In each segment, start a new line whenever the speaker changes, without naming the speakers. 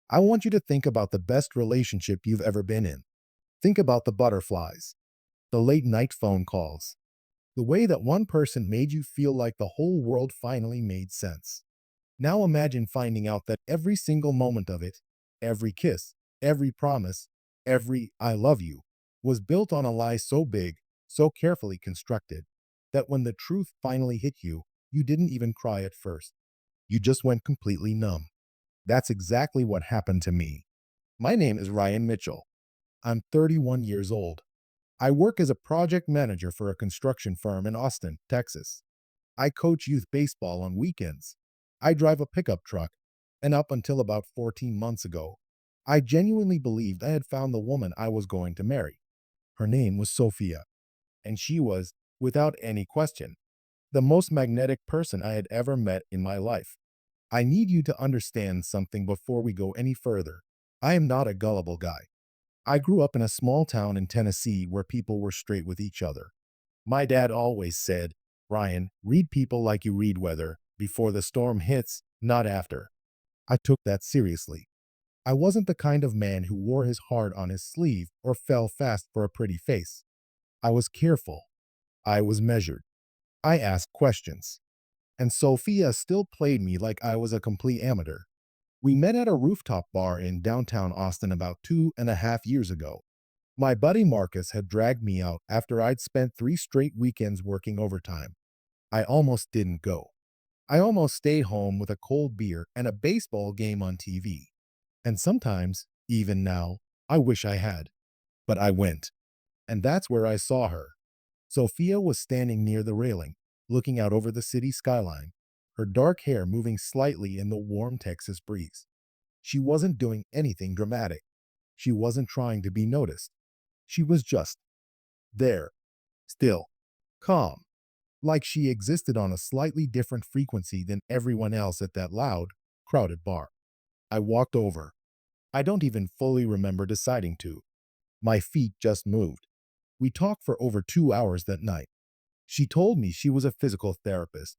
I want you to think about the best relationship you've ever been in. Think about the butterflies, the late night phone calls, the way that one person made you feel like the whole world finally made sense. Now imagine finding out that every single moment of it, every kiss, every promise, every I love you, was built on a lie so big, so carefully constructed, that when the truth finally hit you, you didn't even cry at first. You just went completely numb. That's exactly what happened to me. My name is Ryan Mitchell. I'm 31 years old. I work as a project manager for a construction firm in Austin, Texas. I coach youth baseball on weekends. I drive a pickup truck. And up until about 14 months ago, I genuinely believed I had found the woman I was going to marry. Her name was Sophia, and she was, without any question, the most magnetic person I had ever met in my life. I need you to understand something before we go any further. I am not a gullible guy. I grew up in a small town in Tennessee where people were straight with each other. My dad always said, Ryan, read people like you read weather, before the storm hits, not after. I took that seriously. I wasn't the kind of man who wore his heart on his sleeve or fell fast for a pretty face. I was careful. I was measured. I asked questions. And Sophia still played me like I was a complete amateur. We met at a rooftop bar in downtown Austin about 2.5 years ago. My buddy Marcus had dragged me out after I'd spent 3 straight weekends working overtime. I almost didn't go. I almost stayed home with a cold beer and a baseball game on TV. And sometimes, even now, I wish I had. But I went. And that's where I saw her. Sophia was standing near the railing, looking out over the city skyline, her dark hair moving slightly in the warm Texas breeze. She wasn't doing anything dramatic. She wasn't trying to be noticed. She was just there, still, calm, like she existed on a slightly different frequency than everyone else at that loud, crowded bar. I walked over. I don't even fully remember deciding to. My feet just moved. We talked for over 2 hours that night. She told me she was a physical therapist.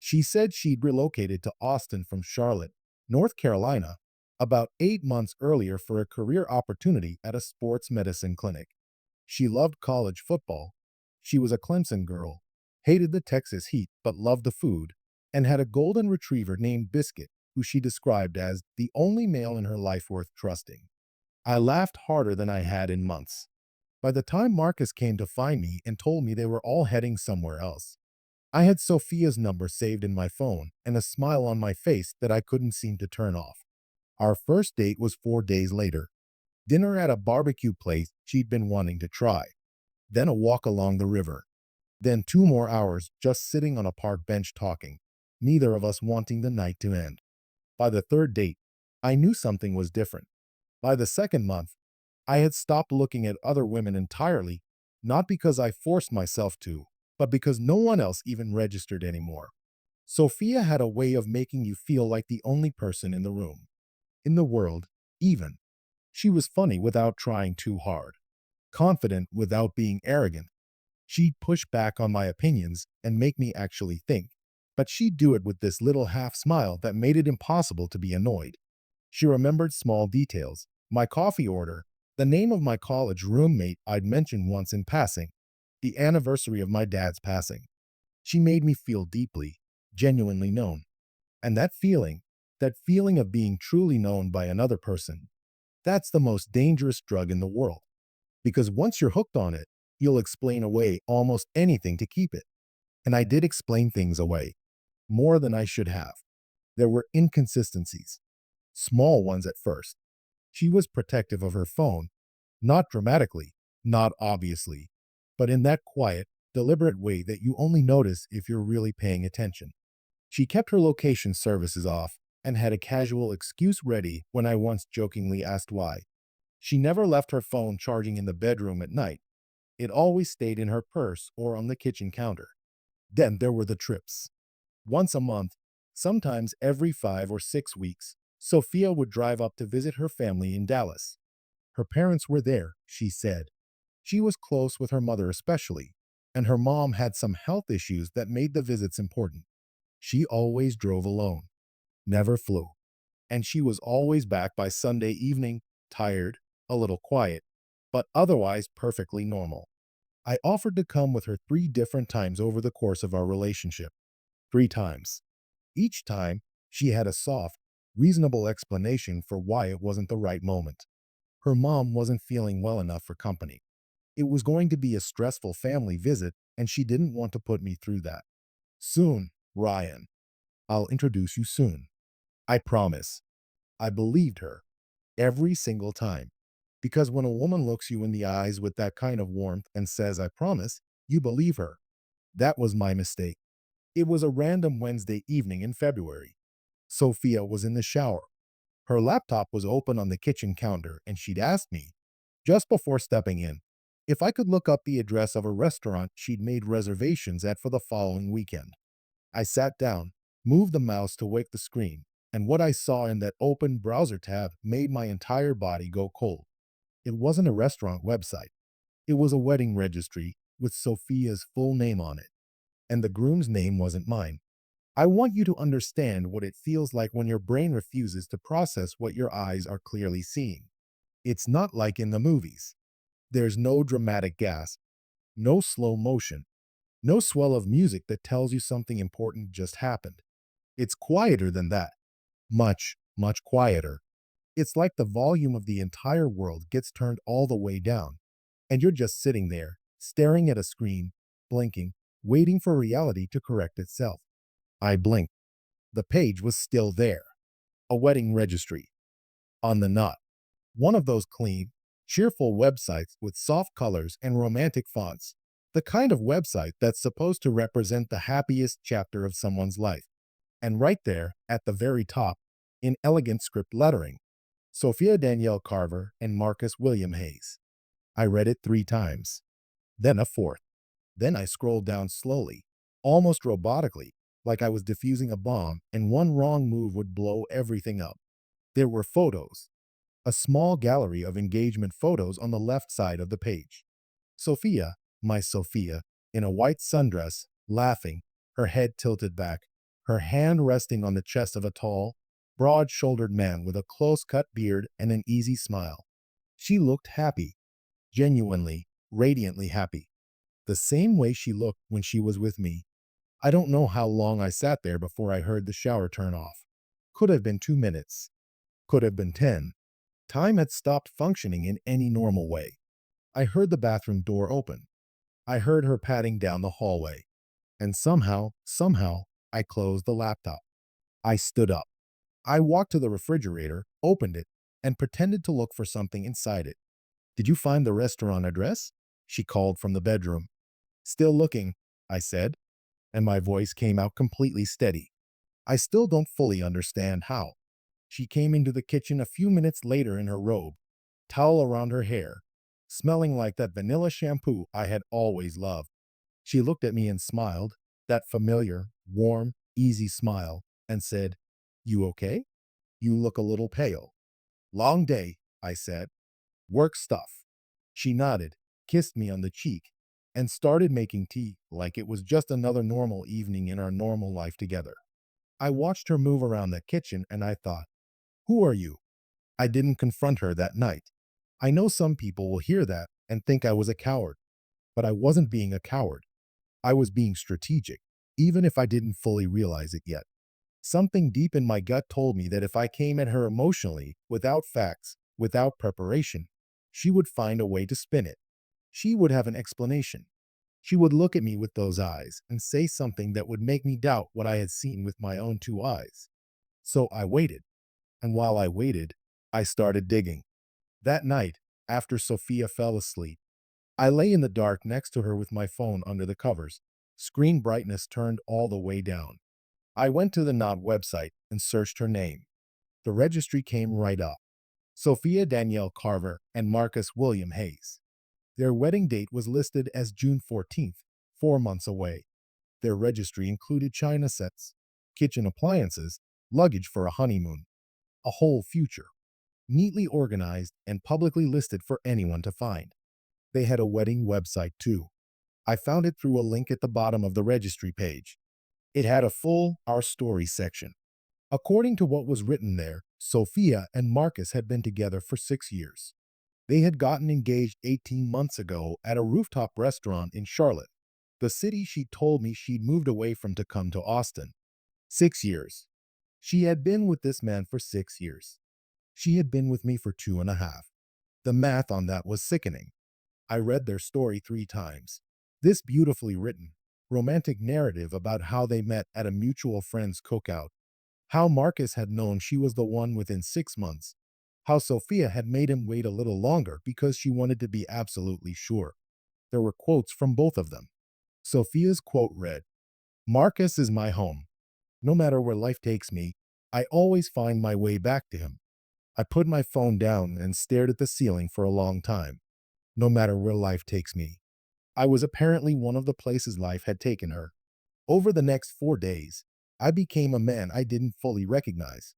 She said she'd relocated to Austin from Charlotte, North Carolina, about 8 months earlier for a career opportunity at a sports medicine clinic. She loved college football. She was a Clemson girl, hated the Texas heat but loved the food, and had a golden retriever named Biscuit, who she described as the only male in her life worth trusting. I laughed harder than I had in months. By the time Marcus came to find me and told me they were all heading somewhere else, I had Sophia's number saved in my phone and a smile on my face that I couldn't seem to turn off. Our first date was 4 days later. Dinner at a barbecue place she'd been wanting to try. Then a walk along the river. Then 2 more hours just sitting on a park bench talking, neither of us wanting the night to end. By the third date, I knew something was different. By the second month, I had stopped looking at other women entirely, not because I forced myself to, but because no one else even registered anymore. Sophia had a way of making you feel like the only person in the room, in the world, even. She was funny without trying too hard, confident without being arrogant. She'd push back on my opinions and make me actually think, but she'd do it with this little half smile that made it impossible to be annoyed. She remembered small details, my coffee order, the name of my college roommate I'd mentioned once in passing, the anniversary of my dad's passing. She made me feel deeply, genuinely known. And that feeling of being truly known by another person, that's the most dangerous drug in the world. Because once you're hooked on it, you'll explain away almost anything to keep it. And I did explain things away, more than I should have. There were inconsistencies, small ones at first. She was protective of her phone, not dramatically, not obviously, but in that quiet, deliberate way that you only notice if you're really paying attention. She kept her location services off and had a casual excuse ready when I once jokingly asked why. She never left her phone charging in the bedroom at night. It always stayed in her purse or on the kitchen counter. Then there were the trips. Once a month, sometimes every 5 or 6 weeks, Sophia would drive up to visit her family in Dallas. Her parents were there, she said. She was close with her mother especially, and her mom had some health issues that made the visits important. She always drove alone, never flew. and she was always back by Sunday evening, tired, a little quiet, but otherwise perfectly normal. I offered to come with her 3 different times over the course of our relationship. 3 times. Each time, she had a soft, reasonable explanation for why it wasn't the right moment. Her mom wasn't feeling well enough for company. It was going to be a stressful family visit, and she didn't want to put me through that. Soon, Ryan. I'll introduce you soon. I promise. I believed her every single time. Because when a woman looks you in the eyes with that kind of warmth and says, I promise, you believe her. That was my mistake. It was a random Wednesday evening in February. Sophia was in the shower. Her laptop was open on the kitchen counter, and she'd asked me, just before stepping in, if I could look up the address of a restaurant she'd made reservations at for the following weekend. I sat down, moved the mouse to wake the screen, and what I saw in that open browser tab made my entire body go cold. It wasn't a restaurant website. It was a wedding registry with Sophia's full name on it, and the groom's name wasn't mine. I want you to understand what it feels like when your brain refuses to process what your eyes are clearly seeing. It's not like in the movies. There's no dramatic gasp, no slow motion, no swell of music that tells you something important just happened. It's quieter than that. Much, much quieter. It's like the volume of the entire world gets turned all the way down, and you're just sitting there, staring at a screen, blinking, waiting for reality to correct itself. I blinked. The page was still there. A wedding registry. On the Knot. One of those clean, cheerful websites with soft colors and romantic fonts. The kind of website that's supposed to represent the happiest chapter of someone's life. And right there, at the very top, in elegant script lettering, Sophia Danielle Carver and Marcus William Hayes. I read it 3 times. Then a fourth. Then I scrolled down slowly, almost robotically, like I was defusing a bomb, and one wrong move would blow everything up. There were photos, a small gallery of engagement photos on the left side of the page. Sophia, my Sophia, in a white sundress, laughing, her head tilted back, her hand resting on the chest of a tall, broad-shouldered man with a close-cut beard and an easy smile. She looked happy, genuinely, radiantly happy, the same way she looked when she was with me. I don't know how long I sat there before I heard the shower turn off. Could have been 2 minutes. Could have been 10. Time had stopped functioning in any normal way. I heard the bathroom door open. I heard her padding down the hallway. And somehow, I closed the laptop. I stood up. I walked to the refrigerator, opened it, and pretended to look for something inside it. Did you find the restaurant address? She called from the bedroom. Still looking, I said, and my voice came out completely steady. I still don't fully understand how. She came into the kitchen a few minutes later in her robe, towel around her hair, smelling like that vanilla shampoo I had always loved. She looked at me and smiled, that familiar, warm, easy smile, and said, You okay? You look a little pale. Long day, I said. Work stuff. She nodded, kissed me on the cheek, and started making tea like it was just another normal evening in our normal life together. I watched her move around the kitchen and I thought, Who are you? I didn't confront her that night. I know some people will hear that and think I was a coward, but I wasn't being a coward. I was being strategic, even if I didn't fully realize it yet. Something deep in my gut told me that if I came at her emotionally, without facts, without preparation, she would find a way to spin it. She would have an explanation. She would look at me with those eyes and say something that would make me doubt what I had seen with my own 2 eyes. So I waited. And while I waited, I started digging. That night, after Sophia fell asleep, I lay in the dark next to her with my phone under the covers, screen brightness turned all the way down. I went to the Knot website and searched her name. The registry came right up. Sophia Danielle Carver and Marcus William Hayes. Their wedding date was listed as June 14th, 4 months away. Their registry included china sets, kitchen appliances, luggage for a honeymoon, a whole future, neatly organized and publicly listed for anyone to find. They had a wedding website too. I found it through a link at the bottom of the registry page. It had a full Our Story section. According to what was written there, Sophia and Marcus had been together for 6 years. They had gotten engaged 18 months ago at a rooftop restaurant in Charlotte, the city she told me she'd moved away from to come to Austin. 6 years. She had been with this man for 6 years. She had been with me for 2.5. The math on that was sickening. I read their story 3 times. This beautifully written, romantic narrative about how they met at a mutual friend's cookout, how Marcus had known she was the one within 6 months, how Sophia had made him wait a little longer because she wanted to be absolutely sure. There were quotes from both of them. Sophia's quote read, "Marcus is my home. No matter where life takes me, I always find my way back to him." I put my phone down and stared at the ceiling for a long time. No matter where life takes me. I was apparently one of the places life had taken her. Over the next 4 days, I became a man I didn't fully recognize.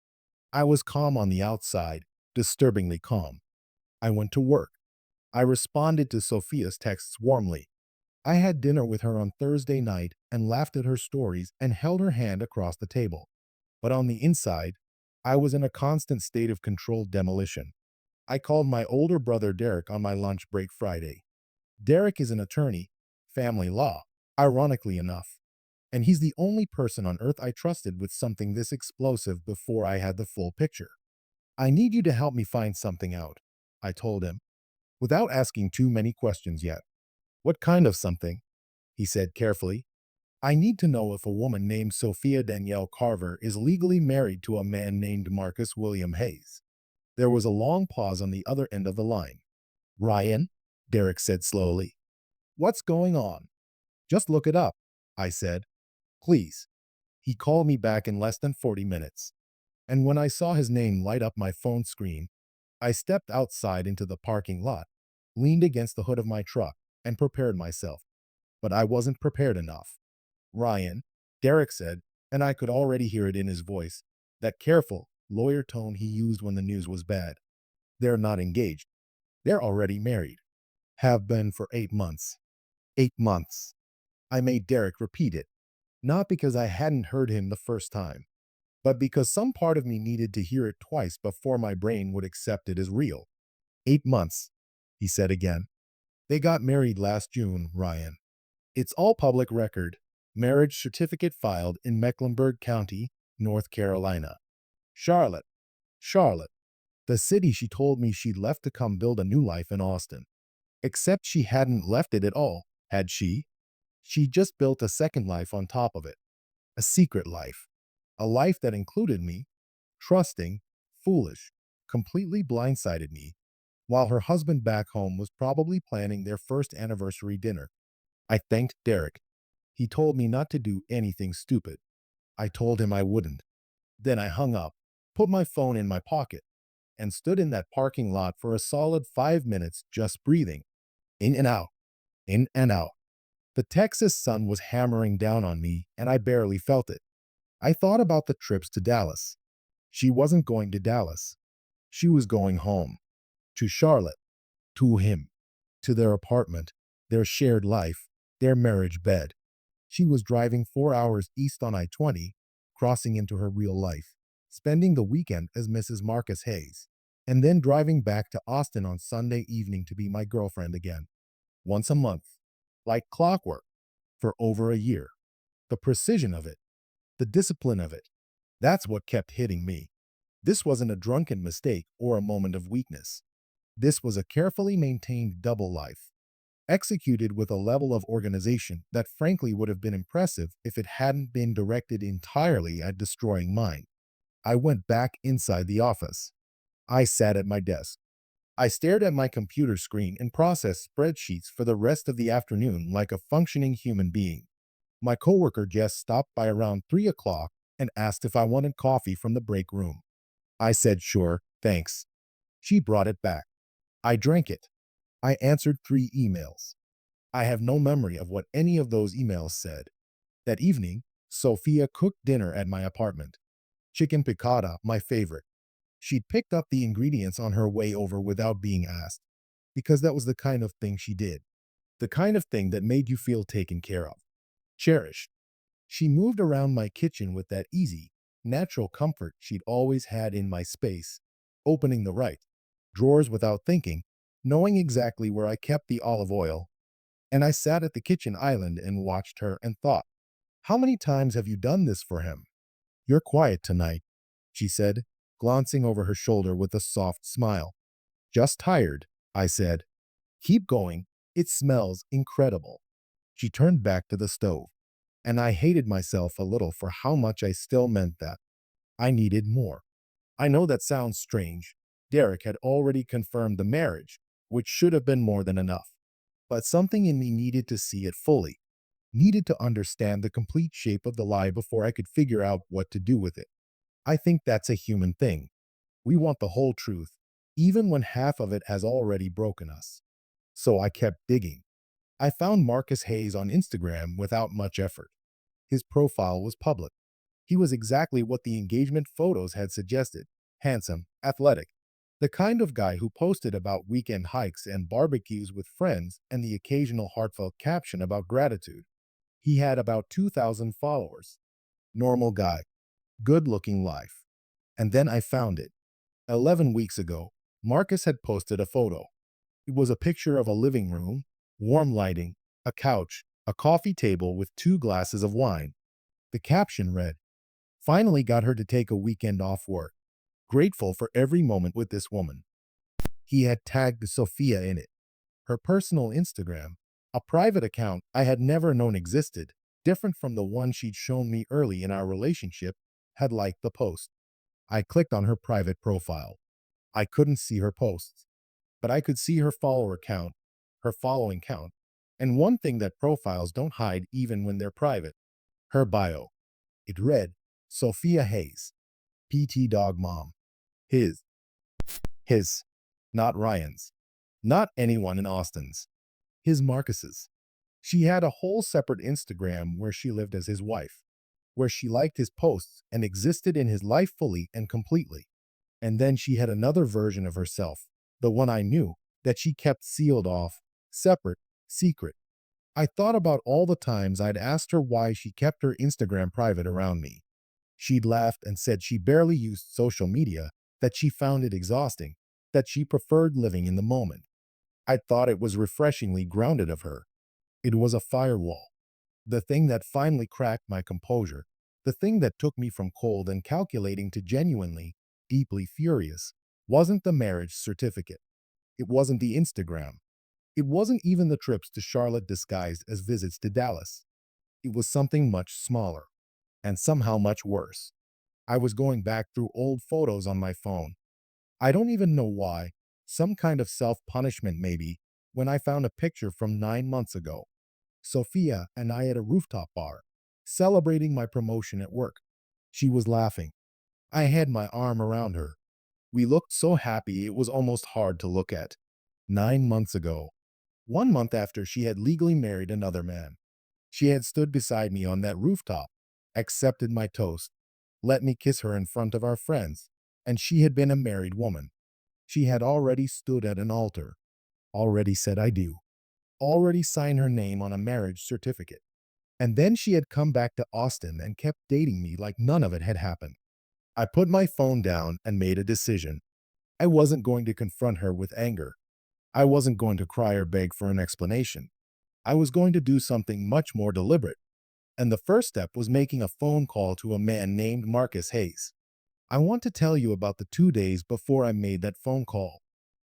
I was calm on the outside, disturbingly calm. I went to work. I responded to Sophia's texts warmly. I had dinner with her on Thursday night and laughed at her stories and held her hand across the table. But on the inside, I was in a constant state of controlled demolition. I called my older brother Derek on my lunch break Friday. Derek is an attorney, family law, ironically enough. And he's the only person on earth I trusted with something this explosive before I had the full picture. "I need you to help me find something out," I told him, without asking too many questions yet. "What kind of something?" he said carefully. "I need to know if a woman named Sophia Danielle Carver is legally married to a man named Marcus William Hayes." There was a long pause on the other end of the line. "Ryan," Derek said slowly, "what's going on?" "Just look it up," I said. "Please." He called me back in less than 40 minutes. And when I saw his name light up my phone screen, I stepped outside into the parking lot, leaned against the hood of my truck, and prepared myself. But I wasn't prepared enough. "Ryan," Derek said, and I could already hear it in his voice, that careful, lawyer tone he used when the news was bad. "They're not engaged. They're already married. Have been for 8 months." 8 months. I made Derek repeat it, not because I hadn't heard him the first time, but because some part of me needed to hear it twice before my brain would accept it as real. 8 months, he said again. "They got married last June, Ryan. It's all public record. Marriage certificate filed in Mecklenburg County, North Carolina. Charlotte. Charlotte. The city she told me she'd left to come build a new life in Austin. Except she hadn't left it at all, had she? She just built a second life on top of it. A secret life. A life that included me, trusting, foolish, completely blindsided me, while her husband back home was probably planning their first anniversary dinner. I thanked Derek. He told me not to do anything stupid. I told him I wouldn't. Then I hung up, put my phone in my pocket, and stood in that parking lot for a solid 5 minutes just breathing. In and out, in and out. The Texas sun was hammering down on me, and I barely felt it. I thought about the trips to Dallas. She wasn't going to Dallas. She was going home. To Charlotte. To him. To their apartment. Their shared life. Their marriage bed. She was driving 4 hours east on I-20, crossing into her real life, spending the weekend as Mrs. Marcus Hayes, and then driving back to Austin on Sunday evening to be my girlfriend again. Once a month. Like clockwork. For over a year. The precision of it. The discipline of it. That's what kept hitting me. This wasn't a drunken mistake or a moment of weakness. This was a carefully maintained double life, executed with a level of organization that frankly would have been impressive if it hadn't been directed entirely at destroying mine. I went back inside the office. I sat at my desk. I stared at my computer screen and processed spreadsheets for the rest of the afternoon like a functioning human being. My coworker Jess stopped by around 3 o'clock and asked if I wanted coffee from the break room. I said sure, thanks. She brought it back. I drank it. I answered 3 emails. I have no memory of what any of those emails said. That evening, Sophia cooked dinner at my apartment. Chicken piccata, my favorite. She'd picked up the ingredients on her way over without being asked, because that was the kind of thing she did. The kind of thing that made you feel taken care of. Cherished. She moved around my kitchen with that easy, natural comfort she'd always had in my space, opening the right drawers without thinking, knowing exactly where I kept the olive oil. And I sat at the kitchen island and watched her and thought, how many times have you done this for him? You're quiet tonight, she said, glancing over her shoulder with a soft smile. Just tired, I said. Keep going. It smells incredible. She turned back to the stove, and I hated myself a little for how much I still meant that. I needed more. I know that sounds strange. Derek had already confirmed the marriage, which should have been more than enough. But something in me needed to see it fully, needed to understand the complete shape of the lie before I could figure out what to do with it. I think that's a human thing. We want the whole truth, even when half of it has already broken us. So I kept digging. I found Marcus Hayes on Instagram without much effort. His profile was public. He was exactly what the engagement photos had suggested: handsome, athletic, the kind of guy who posted about weekend hikes and barbecues with friends and the occasional heartfelt caption about gratitude. He had about 2,000 followers. Normal guy, good looking life. And then I found it. 11 weeks ago, Marcus had posted a photo. It was a picture of a living room, warm lighting, a couch, a coffee table with 2 glasses of wine. The caption read, finally got her to take a weekend off work. Grateful for every moment with this woman. He had tagged Sophia in it. Her personal Instagram, a private account I had never known existed, different from the one she'd shown me early in our relationship, had liked the post. I clicked on her private profile. I couldn't see her posts, but I could see her follower count, her following count, and one thing that profiles don't hide even when they're private: her bio. It read, Sophia Hayes, PT Dog Mom. His. His. Not Ryan's. Not anyone in Austin's. His Marcus's. She had a whole separate Instagram where she lived as his wife, where she liked his posts and existed in his life fully and completely. And then she had another version of herself, the one I knew, that she kept sealed off, separate, secret. I thought about all the times I'd asked her why she kept her Instagram private around me. She'd laughed and said she barely used social media, that she found it exhausting, that she preferred living in the moment. I thought it was refreshingly grounded of her. It was a firewall. The thing that finally cracked my composure, the thing that took me from cold and calculating to genuinely, deeply furious, wasn't the marriage certificate. It wasn't the Instagram. It wasn't even the trips to Charlotte disguised as visits to Dallas. It was something much smaller, and somehow much worse. I was going back through old photos on my phone. I don't even know why, some kind of self-punishment maybe, when I found a picture from 9 months ago. Sophia and I at a rooftop bar, celebrating my promotion at work. She was laughing. I had my arm around her. We looked so happy it was almost hard to look at. 9 months ago, 1 month after she had legally married another man. She had stood beside me on that rooftop, accepted my toast, let me kiss her in front of our friends, and she had been a married woman. She had already stood at an altar, already said I do, already signed her name on a marriage certificate. And then she had come back to Austin and kept dating me like none of it had happened. I put my phone down and made a decision. I wasn't going to confront her with anger. I wasn't going to cry or beg for an explanation. I was going to do something much more deliberate. And the first step was making a phone call to a man named Marcus Hayes. I want to tell you about the 2 days before I made that phone call,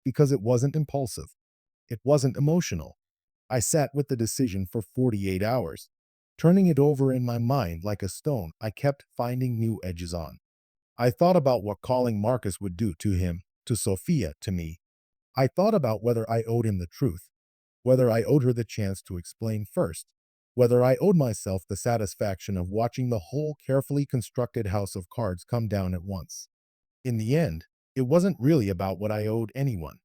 because it wasn't impulsive. It wasn't emotional. I sat with the decision for 48 hours, turning it over in my mind like a stone I kept finding new edges on. I thought about what calling Marcus would do to him, to Sophia, to me. I thought about whether I owed him the truth, whether I owed her the chance to explain first, whether I owed myself the satisfaction of watching the whole carefully constructed house of cards come down at once. In the end, it wasn't really about what I owed anyone.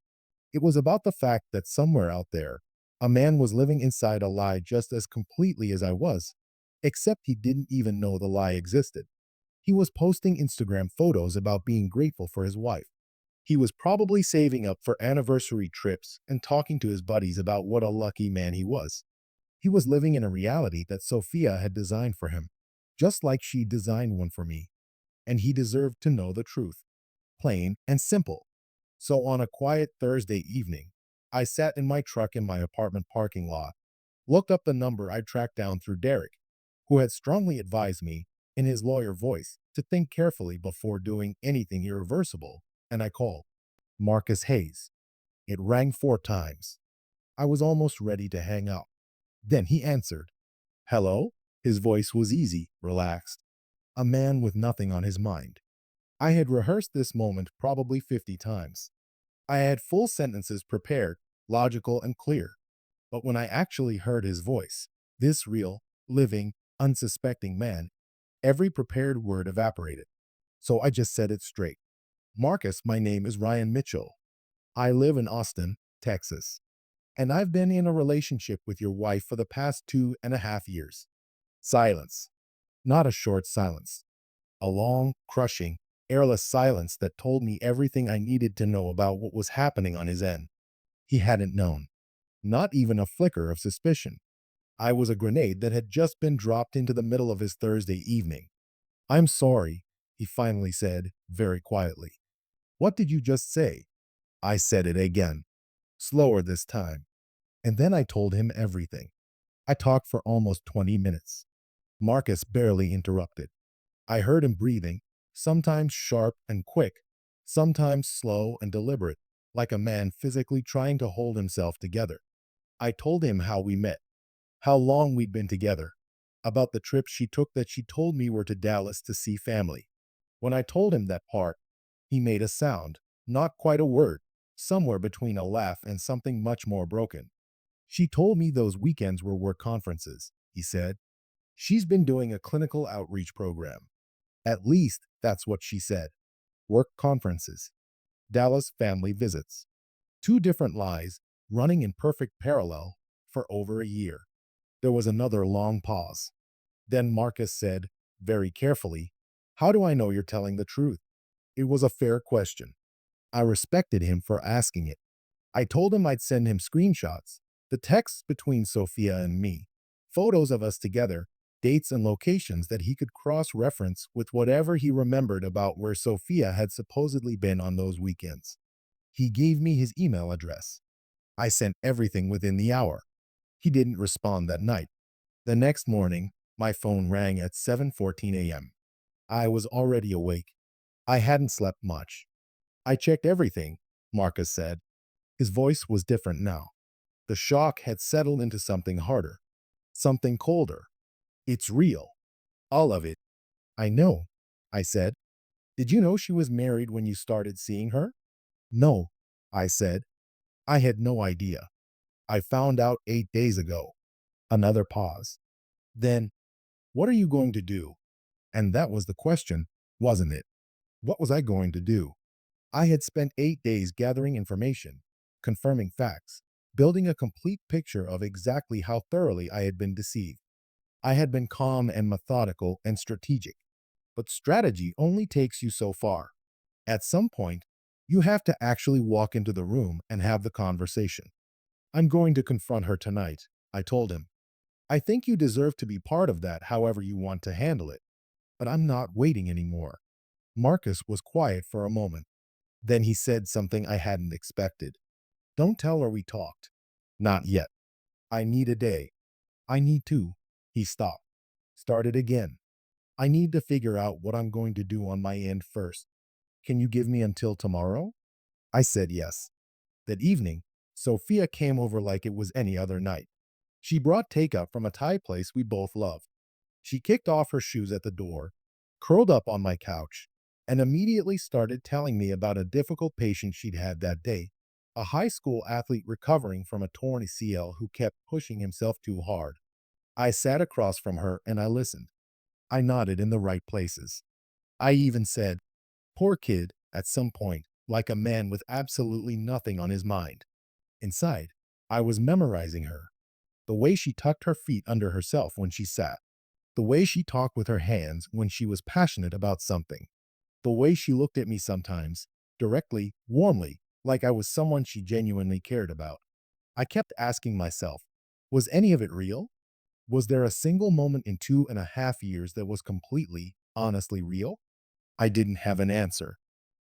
It was about the fact that somewhere out there, a man was living inside a lie just as completely as I was, except he didn't even know the lie existed. He was posting Instagram photos about being grateful for his wife. He was probably saving up for anniversary trips and talking to his buddies about what a lucky man he was. He was living in a reality that Sophia had designed for him, just like she designed one for me. and he deserved to know the truth, plain and simple. So on a quiet Thursday evening, I sat in my truck in my apartment parking lot, looked up the number I tracked down through Derek, who had strongly advised me, in his lawyer voice, to think carefully before doing anything irreversible, and I called Marcus Hayes. It rang 4 times. I was almost ready to hang up. Then he answered. Hello? His voice was easy, relaxed. A man with nothing on his mind. I had rehearsed this moment probably 50 times. I had full sentences prepared, logical and clear. But when I actually heard his voice, this real, living, unsuspecting man, every prepared word evaporated. So I just said it straight. Marcus, my name is Ryan Mitchell. I live in Austin, Texas. And I've been in a relationship with your wife for the past 2.5 years. Silence. Not a short silence. A long, crushing, airless silence that told me everything I needed to know about what was happening on his end. He hadn't known. Not even a flicker of suspicion. I was a grenade that had just been dropped into the middle of his Thursday evening. I'm sorry, he finally said, very quietly. What did you just say? I said it again, slower this time. And then I told him everything. I talked for almost 20 minutes. Marcus barely interrupted. I heard him breathing, sometimes sharp and quick, sometimes slow and deliberate, like a man physically trying to hold himself together. I told him how we met, how long we'd been together, about the trips she took that she told me were to Dallas to see family. When I told him that part, he made a sound, not quite a word, somewhere between a laugh and something much more broken. She told me those weekends were work conferences, he said. She's been doing a clinical outreach program. At least that's what she said. Work conferences, Dallas family visits. Two different lies running in perfect parallel for over a year. There was another long pause. Then Marcus said, very carefully, how do I know you're telling the truth? It was a fair question. I respected him for asking it. I told him I'd send him screenshots, the texts between Sophia and me, photos of us together, dates and locations that he could cross-reference with whatever he remembered about where Sophia had supposedly been on those weekends. He gave me his email address. I sent everything within the hour. He didn't respond that night. The next morning, my phone rang at 7:14 a.m. I was already awake. I hadn't slept much. I checked everything, Marcus said. His voice was different now. The shock had settled into something harder, something colder. It's real. All of it. I know, I said. Did you know she was married when you started seeing her? No, I said. I had no idea. I found out 8 days ago. Another pause. Then, what are you going to do? And that was the question, wasn't it? What was I going to do? I had spent 8 days gathering information, confirming facts, building a complete picture of exactly how thoroughly I had been deceived. I had been calm and methodical and strategic. But strategy only takes you so far. At some point, you have to actually walk into the room and have the conversation. I'm going to confront her tonight, I told him. I think you deserve to be part of that however you want to handle it. But I'm not waiting anymore. Marcus was quiet for a moment. Then he said something I hadn't expected. Don't tell her we talked. Not yet. I need a day. I need two. He stopped. Started again. I need to figure out what I'm going to do on my end first. Can you give me until tomorrow? I said yes. That evening, Sophia came over like it was any other night. She brought takeout from a Thai place we both loved. She kicked off her shoes at the door, curled up on my couch, and immediately started telling me about a difficult patient she'd had that day, a high school athlete recovering from a torn ACL who kept pushing himself too hard. I sat across from her and I listened. I nodded in the right places. I even said, poor kid, at some point, like a man with absolutely nothing on his mind. Inside, I was memorizing her. The way she tucked her feet under herself when she sat. The way she talked with her hands when she was passionate about something. The way she looked at me sometimes, directly, warmly, like I was someone she genuinely cared about. I kept asking myself, was any of it real? Was there a single moment in 2.5 years that was completely, honestly real? I didn't have an answer.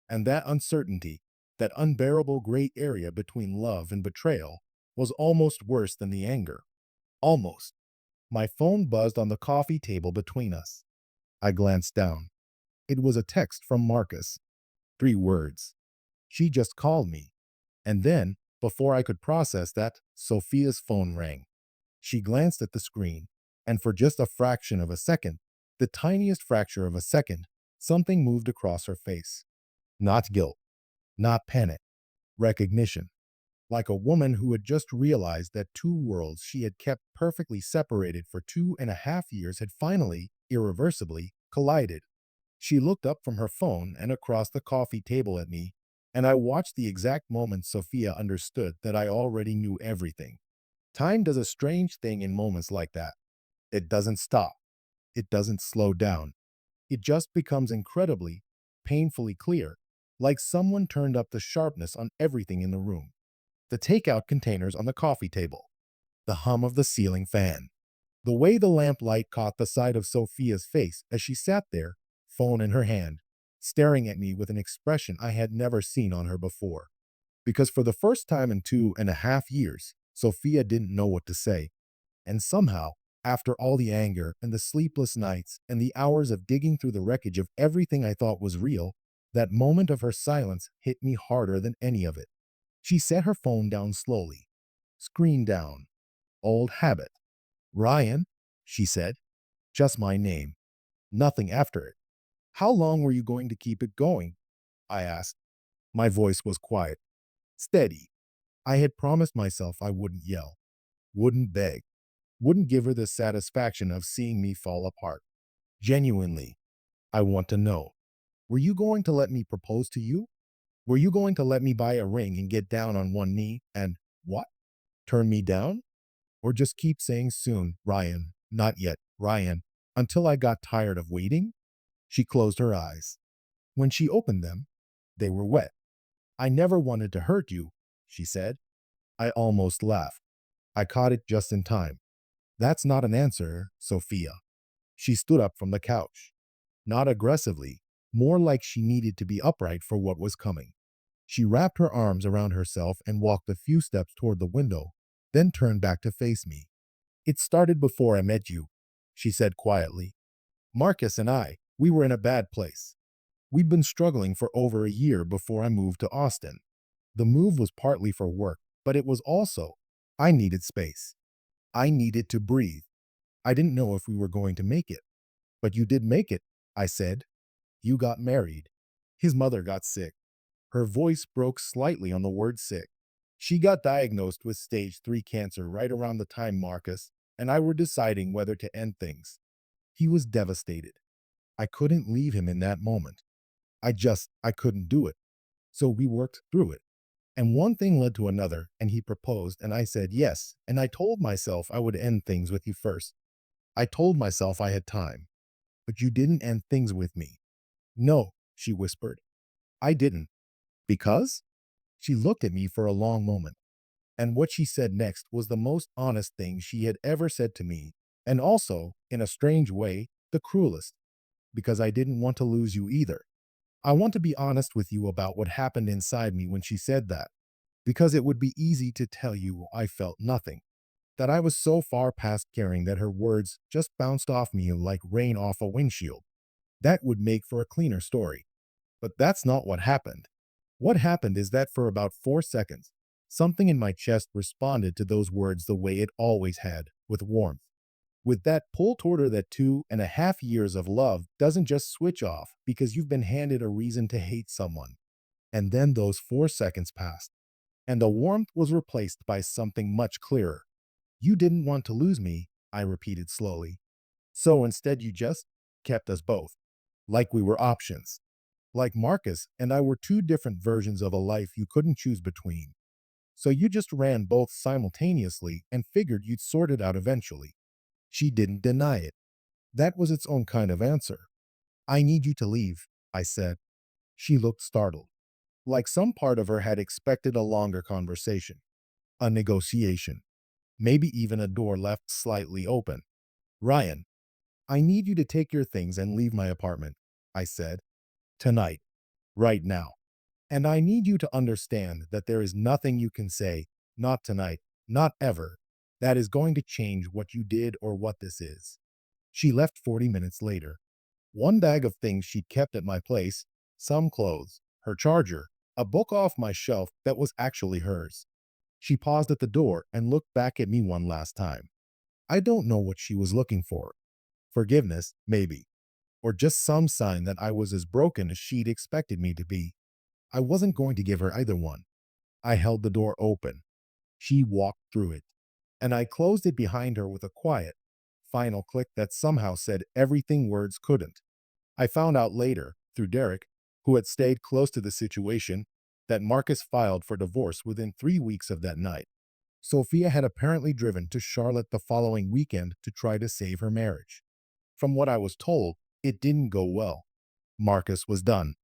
And that uncertainty, that unbearable gray area between love and betrayal, was almost worse than the anger. Almost. My phone buzzed on the coffee table between us. I glanced down. It was a text from Marcus. 3 words. She just called me. And then, before I could process that, Sophia's phone rang. She glanced at the screen, and for just a fraction of a second, the tiniest fracture of a second, something moved across her face. Not guilt, not panic, recognition. Like a woman who had just realized that two worlds she had kept perfectly separated for 2.5 years had finally, irreversibly, collided. She looked up from her phone and across the coffee table at me, and I watched the exact moment Sophia understood that I already knew everything. Time does a strange thing in moments like that. It doesn't stop. It doesn't slow down. It just becomes incredibly, painfully clear, like someone turned up the sharpness on everything in the room. The takeout containers on the coffee table, the hum of the ceiling fan, the way the lamplight caught the side of Sophia's face as she sat there, phone in her hand, staring at me with an expression I had never seen on her before. Because for the first time in 2.5 years, Sophia didn't know what to say. And somehow, after all the anger and the sleepless nights and the hours of digging through the wreckage of everything I thought was real, that moment of her silence hit me harder than any of it. She set her phone down slowly. Screen down. Old habit. Ryan, she said. Just my name. Nothing after it. How long were you going to keep it going? I asked. My voice was quiet. Steady. I had promised myself I wouldn't yell, wouldn't beg, wouldn't give her the satisfaction of seeing me fall apart. Genuinely, I want to know. Were you going to let me propose to you? Were you going to let me buy a ring and get down on one knee and, what? Turn me down? Or just keep saying soon, Ryan, not yet, Ryan, until I got tired of waiting? She closed her eyes. When she opened them, they were wet. I never wanted to hurt you, she said. I almost laughed. I caught it just in time. That's not an answer, Sophia. She stood up from the couch. Not aggressively, more like she needed to be upright for what was coming. She wrapped her arms around herself and walked a few steps toward the window, then turned back to face me. It started before I met you, she said quietly. Marcus and I, we were in a bad place. We'd been struggling for over a year before I moved to Austin. The move was partly for work, but it was also, I needed space. I needed to breathe. I didn't know if we were going to make it. But you did make it, I said. You got married. His mother got sick. Her voice broke slightly on the word sick. She got diagnosed with stage 3 cancer right around the time Marcus and I were deciding whether to end things. He was devastated. I couldn't leave him in that moment. I couldn't do it. So we worked through it. And one thing led to another, and he proposed, and I said yes, and I told myself I would end things with you first. I told myself I had time. But you didn't end things with me. No, she whispered. I didn't. Because? She looked at me for a long moment, and what she said next was the most honest thing she had ever said to me, and also, in a strange way, the cruelest. Because I didn't want to lose you either. I want to be honest with you about what happened inside me when she said that. Because it would be easy to tell you I felt nothing. That I was so far past caring that her words just bounced off me like rain off a windshield. That would make for a cleaner story. But that's not what happened. What happened is that for about 4 seconds, something in my chest responded to those words the way it always had, with warmth. With that pull toward her that 2.5 years of love doesn't just switch off because you've been handed a reason to hate someone. And then those 4 seconds passed, and the warmth was replaced by something much clearer. You didn't want to lose me, I repeated slowly. So instead you just kept us both, like we were options. Like Marcus and I were two different versions of a life you couldn't choose between. So you just ran both simultaneously and figured you'd sort it out eventually. She didn't deny it. That was its own kind of answer. I need you to leave, I said. She looked startled, like some part of her had expected a longer conversation, a negotiation, maybe even a door left slightly open. Ryan, I need you to take your things and leave my apartment, I said. Tonight, right now. And I need you to understand that there is nothing you can say, not tonight, not ever, that is going to change what you did or what this is. She left 40 minutes later. One bag of things she'd kept at my place, some clothes, her charger, a book off my shelf that was actually hers. She paused at the door and looked back at me one last time. I don't know what she was looking for. Forgiveness, maybe, or just some sign that I was as broken as she'd expected me to be. I wasn't going to give her either one. I held the door open. She walked through it, and I closed it behind her with a quiet, final click that somehow said everything words couldn't. I found out later, through Derek, who had stayed close to the situation, that Marcus filed for divorce within 3 weeks of that night. Sophia had apparently driven to Charlotte the following weekend to try to save her marriage. From what I was told, it didn't go well. Marcus was done.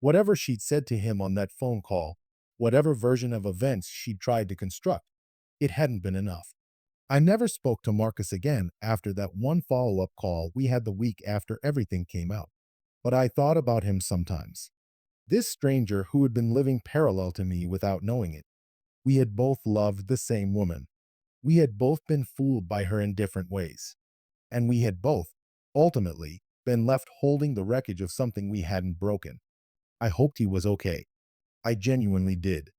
Whatever she'd said to him on that phone call, whatever version of events she'd tried to construct, it hadn't been enough. I never spoke to Marcus again after that one follow-up call we had the week after everything came out. But I thought about him sometimes. This stranger who had been living parallel to me without knowing it. We had both loved the same woman. We had both been fooled by her in different ways. And we had both, ultimately, been left holding the wreckage of something we hadn't broken. I hoped he was okay. I genuinely did.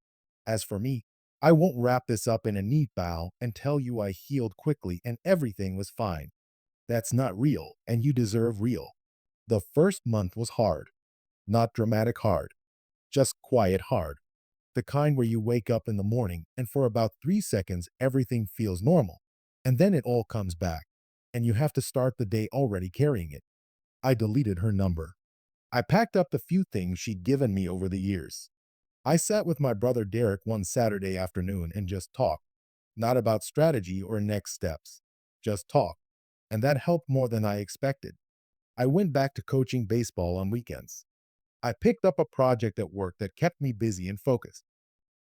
As for me, I won't wrap this up in a neat bow and tell you I healed quickly and everything was fine. That's not real, and you deserve real. The first month was hard. Not dramatic hard, just quiet hard. The kind where you wake up in the morning and for about 3 seconds everything feels normal. And then it all comes back, and you have to start the day already carrying it. I deleted her number. I packed up the few things she'd given me over the years. I sat with my brother Derek one Saturday afternoon and just talked, not about strategy or next steps, just talk. And that helped more than I expected. I went back to coaching baseball on weekends. I picked up a project at work that kept me busy and focused.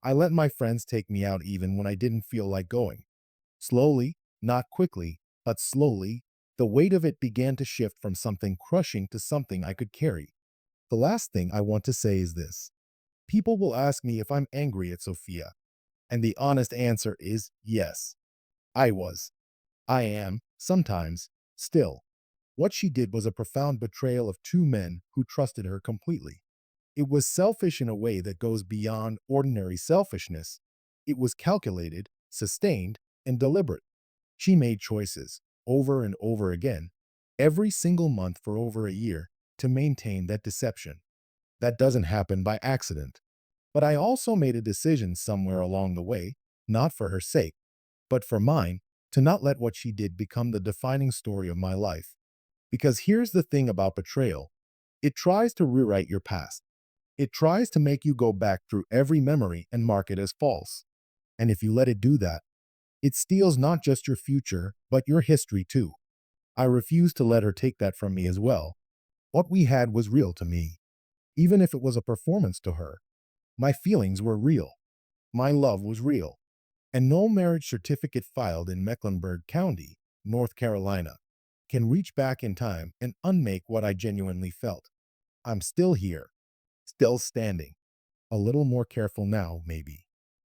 I let my friends take me out even when I didn't feel like going. Slowly, not quickly, but slowly, the weight of it began to shift from something crushing to something I could carry. The last thing I want to say is this. People will ask me if I'm angry at Sophia, and the honest answer is yes. I was. I am, sometimes, still. What she did was a profound betrayal of two men who trusted her completely. It was selfish in a way that goes beyond ordinary selfishness. It was calculated, sustained, and deliberate. She made choices, over and over again, every single month for over a year, to maintain that deception. That doesn't happen by accident. But I also made a decision somewhere along the way, not for her sake, but for mine, to not let what she did become the defining story of my life. Because here's the thing about betrayal. It tries to rewrite your past. It tries to make you go back through every memory and mark it as false. And if you let it do that, it steals not just your future, but your history too. I refuse to let her take that from me as well. What we had was real to me, even if it was a performance to her. My feelings were real. My love was real. And no marriage certificate filed in Mecklenburg County, North Carolina, can reach back in time and unmake what I genuinely felt. I'm still here, still standing. A little more careful now, maybe.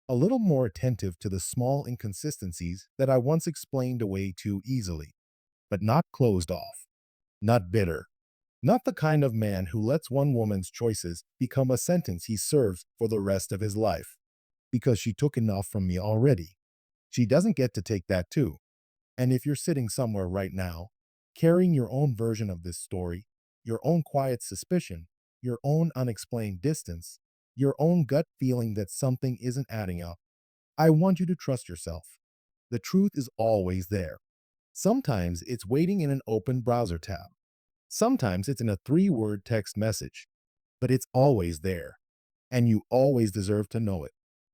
A little more attentive to the small inconsistencies that I once explained away too easily. But not closed off. Not bitter. Not the kind of man who lets one woman's choices become a sentence he serves for the rest of his life. Because she took enough from me already. She doesn't get to take that too. And if you're sitting somewhere right now, carrying your own version of this story, your own quiet suspicion, your own unexplained distance, your own gut feeling that something isn't adding up, I want you to trust yourself. The truth is always there. Sometimes it's waiting in an open browser tab. Sometimes it's in a 3-word text message. But it's always there. And you always deserve to know it.